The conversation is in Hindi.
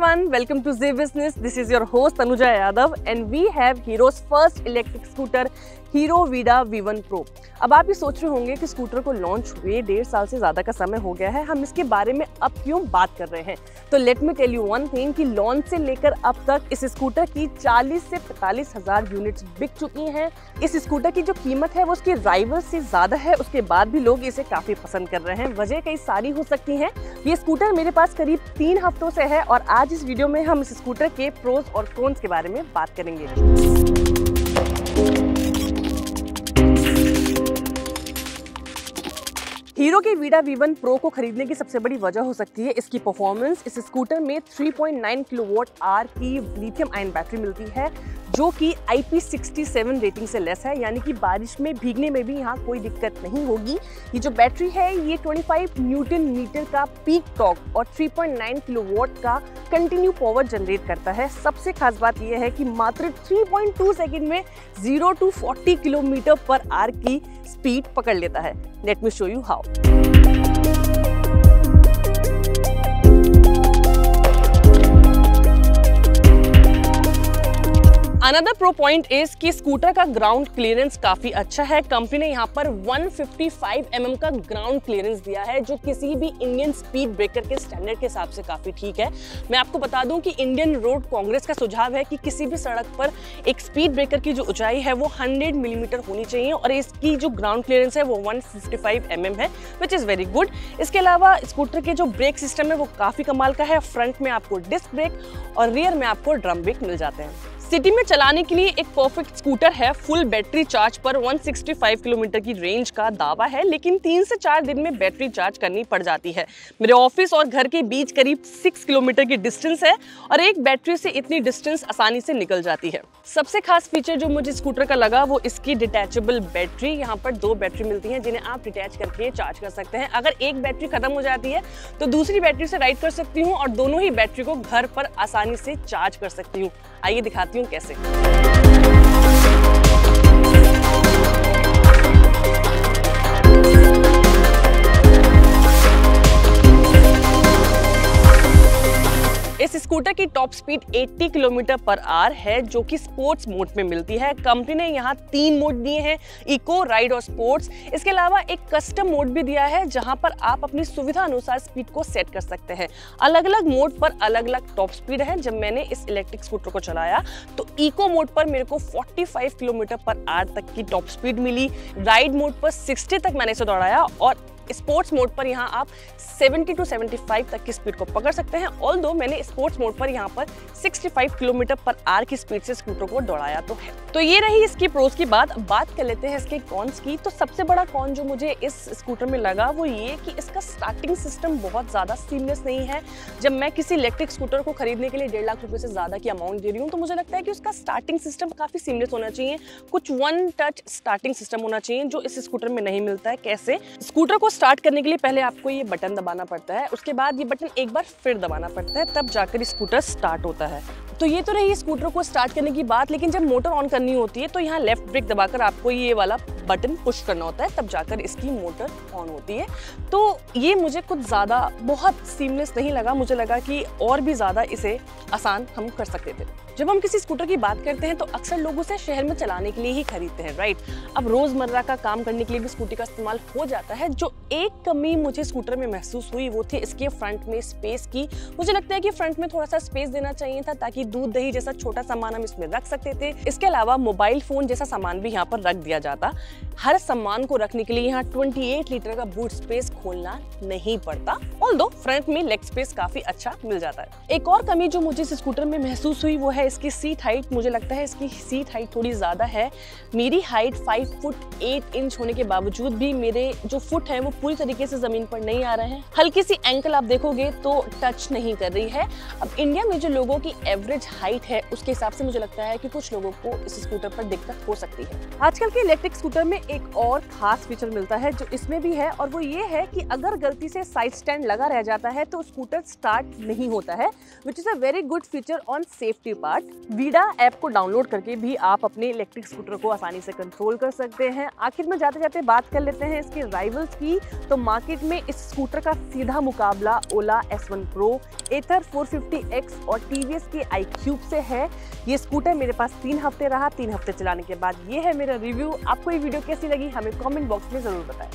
everyone, welcome to Zee Business. This is your host Tanuja Yadav and we have Hero's first electric scooter hero Vida V1 Pro। अब आप ये सोच रहे होंगे कि स्कूटर को लॉन्च हुए 1.5 साल से ज़्यादा का समय हो गया है, हम इसके बारे में अब क्यों बात कर रहे हैं। तो let me tell you one thing कि लॉन्च से लेकर अब तक इस स्कूटर की 40 से 45 हज़ार यूनिट्स बिक चुकी हैं। इस स्कूटर की जो कीमत है वो उसके राइवल से ज़्यादा है, उसके बाद भी लोग इसे काफ़ी पसंद कर रहे हैं। वजह कई सारी हो सकती हैं। ये स्कूटर मेरे पास करीब 3 हफ्तों से है और आज इस वीडियो में हम इस स्कूटर के प्रोज और कॉन्स के बारे में बात करेंगे। हीरो के वीडा V1 Pro को खरीदने की सबसे बड़ी वजह हो सकती है इसकी परफॉर्मेंस। इस स्कूटर में 3.9 किलोवाट आवर की लिथियम आयन बैटरी मिलती है जो कि IP67 रेटिंग से लेस है, यानी कि बारिश में भीगने में भी यहाँ कोई दिक्कत नहीं होगी। ये जो बैटरी है ये 25 न्यूटन मीटर का पीक टॉर्क और 3.9 किलोवाट का कंटिन्यू पावर जनरेट करता है। सबसे खास बात यह है कि मात्र 3.2 सेकंड में 0 to 40 किलोमीटर पर आवर की स्पीड पकड़ लेता है। Let me show you how. Another pro point is कि स्कूटर का ग्राउंड क्लियरेंस काफी अच्छा है। कंपनी ने यहाँ पर 155 mm का ग्राउंड क्लियरेंस दिया है जो किसी भी इंडियन स्पीड ब्रेकर के स्टैंडर्ड के हिसाब से काफी ठीक है। मैं आपको बता दूं कि इंडियन रोड कांग्रेस का सुझाव है कि किसी भी सड़क पर एक स्पीड ब्रेकर की जो ऊंचाई है वो 100 मिलीमीटर होनी चाहिए और इसकी जो ग्राउंड क्लियरेंस है वो 155 mm है, विच इज वेरी गुड। इसके अलावा स्कूटर के जो ब्रेक सिस्टम है वो काफी कमाल का है। फ्रंट में आपको डिस्क ब्रेक और रियर में आपको ड्रम ब्रेक मिल जाते हैं। सिटी में चलाने के लिए एक परफेक्ट स्कूटर है। फुल बैटरी चार्ज पर 165 किलोमीटर की रेंज का दावा है, लेकिन 3 से 4 दिन में बैटरी चार्ज करनी पड़ जाती है। मेरे ऑफिस और घर के बीच करीब 6 किलोमीटर की डिस्टेंस है और एक बैटरी से इतनी डिस्टेंस आसानी से निकल जाती है। सबसे खास फीचर जो मुझे स्कूटर का लगा वो इसकी डिटैचेबल बैटरी। यहाँ पर 2 बैटरी मिलती हैं जिन्हें आप डिटैच करके चार्ज कर सकते हैं। अगर एक बैटरी खत्म हो जाती है तो दूसरी बैटरी से राइड कर सकती हूँ और दोनों ही बैटरी को घर पर आसानी से चार्ज कर सकती हूँ। आइए दिखाती हूँ कैसे। इस स्कूटर की top speed 80 kilometre per hour है जो कि स्पोर्ट्स मोड में मिलती है। कंपनी ने यहाँ 3 मोड दिए हैं, इको, राइड और स्पोर्ट्स। इसके अलावा एक कस्टम मोड भी दिया है जहाँ पर आप अपनी सुविधा अनुसार स्पीड को सेट कर सकते हैं। अलग अलग मोड पर अलग अलग टॉप स्पीड है। जब मैंने इस इलेक्ट्रिक स्कूटर को चलाया तो इको मोड पर मेरे को 45 किलोमीटर पर आवर तक की टॉप स्पीड मिली। राइड मोड पर 60 तक मैंने इसे दौड़ाया और स्पोर्ट्स मोड पर यहाँ आप 70 to 75 तक की स्पीड को पकड़ सकते हैं। ऑल्दो मैंने स्पोर्ट्स मोड पर यहाँ पर 65 किलोमीटर पर आवर की स्पीड से स्कूटर को दौड़ाया तो है। तो ये रही इसकी प्रोज की बात कर लेते हैं इसके कॉन्स की। तो सबसे बड़ा कॉन जो मुझे इस स्कूटर में लगा वो ये कि इसका स्टार्टिंग सिस्टम बहुत ज़्यादा सीमलेस नहीं है। जब मैं किसी इलेक्ट्रिक स्कूटर को खरीदने के लिए 1.5 लाख रुपए से ज़्यादा की अमाउंट दे रही हूँ तो मुझे लगता है कि उसका स्टार्टिंग सिस्टम काफ़ी सीमलेस होना चाहिए। कुछ वन टच स्टार्टिंग सिस्टम होना चाहिए जो इस स्कूटर में नहीं मिलता है। कैसे? स्कूटर को स्टार्ट करने के लिए पहले आपको ये बटन दबाना पड़ता है, उसके बाद ये बटन एक बार फिर दबाना पड़ता है, तब जाकर स्कूटर स्टार्ट होता है। तो ये तो रही स्कूटर को स्टार्ट करने की बात, लेकिन जब मोटर ऑन करनी होती है तो यहाँ लेफ्ट ब्रेक दबाकर आपको ये वाला बटन पुश करना होता है, तब जाकर इसकी मोटर ऑन होती है। तो ये मुझे कुछ ज़्यादा बहुत सीमलेस नहीं लगा। मुझे लगा कि और भी ज़्यादा इसे आसान हम कर सकते थे। जब हम किसी स्कूटर की बात करते हैं तो अक्सर लोग उसे शहर में चलाने के लिए ही खरीदते हैं, राइट। अब रोजमर्रा का काम करने के लिए भी स्कूटी का इस्तेमाल हो जाता है। जो एक कमी मुझे स्कूटर में महसूस हुई वो थी इसके फ्रंट में स्पेस की। मुझे लगता है कि फ्रंट में थोड़ा सा स्पेस देना चाहिए था ताकि दूध दही जैसा छोटा सामान हम इसमें रख सकते थे। इसके अलावा मोबाइल फोन जैसा सामान भी यहाँ पर रख दिया जाता। हर सामान को रखने के लिए यहाँ 28 लीटर का बूट स्पेस खोलना नहीं पड़ता। ऑल्दो फ्रंट में लेग स्पेस काफी अच्छा मिल जाता है। एक और कमी जो मुझे इस स्कूटर में महसूस हुई वो है इसकी सीट हाइट। मुझे लगता है इसकी सीट हाइट थोड़ी ज्यादा है। मेरी हाइट 5 फुट 8 इंच होने के बावजूद भी मेरे जो फुट है वो पूरी तरीके से जमीन पर नहीं आ रहे हैं। हल्की सी एंकल आप देखोगे तो टच नहीं कर रही है। अब इंडिया में जो लोगों की एवरेज एवरेज हाइट है उसके हिसाब से मुझे लगता है कि कुछ लोगों को इस स्कूटर पर दिक्कत हो सकती है। आजकल के इलेक्ट्रिक स्कूटर में एक और खास फीचर मिलता है जो इसमें भी है, और वो ये है कि अगर गलती से साइड स्टैंड लगा रह जाता है तो स्कूटर स्टार्ट नहीं होता है, which is a very good feature on safety part. Vida app को डाउनलोड करके भी आप अपने इलेक्ट्रिक स्कूटर को आसानी से कंट्रोल कर सकते हैं। आखिर में जाते जाते बात कर लेते हैं इसके राइवल्स की। तो मार्केट में इस स्कूटर का सीधा मुकाबला ओला S1 Pro, एथर 450X और टीवीएस के iQube से है। ये स्कूटर मेरे पास 3 हफ्ते रहा। 3 हफ्ते चलाने के बाद ये है मेरा रिव्यू। आपको ये वीडियो कैसी लगी हमें कमेंट बॉक्स में जरूर बताएं।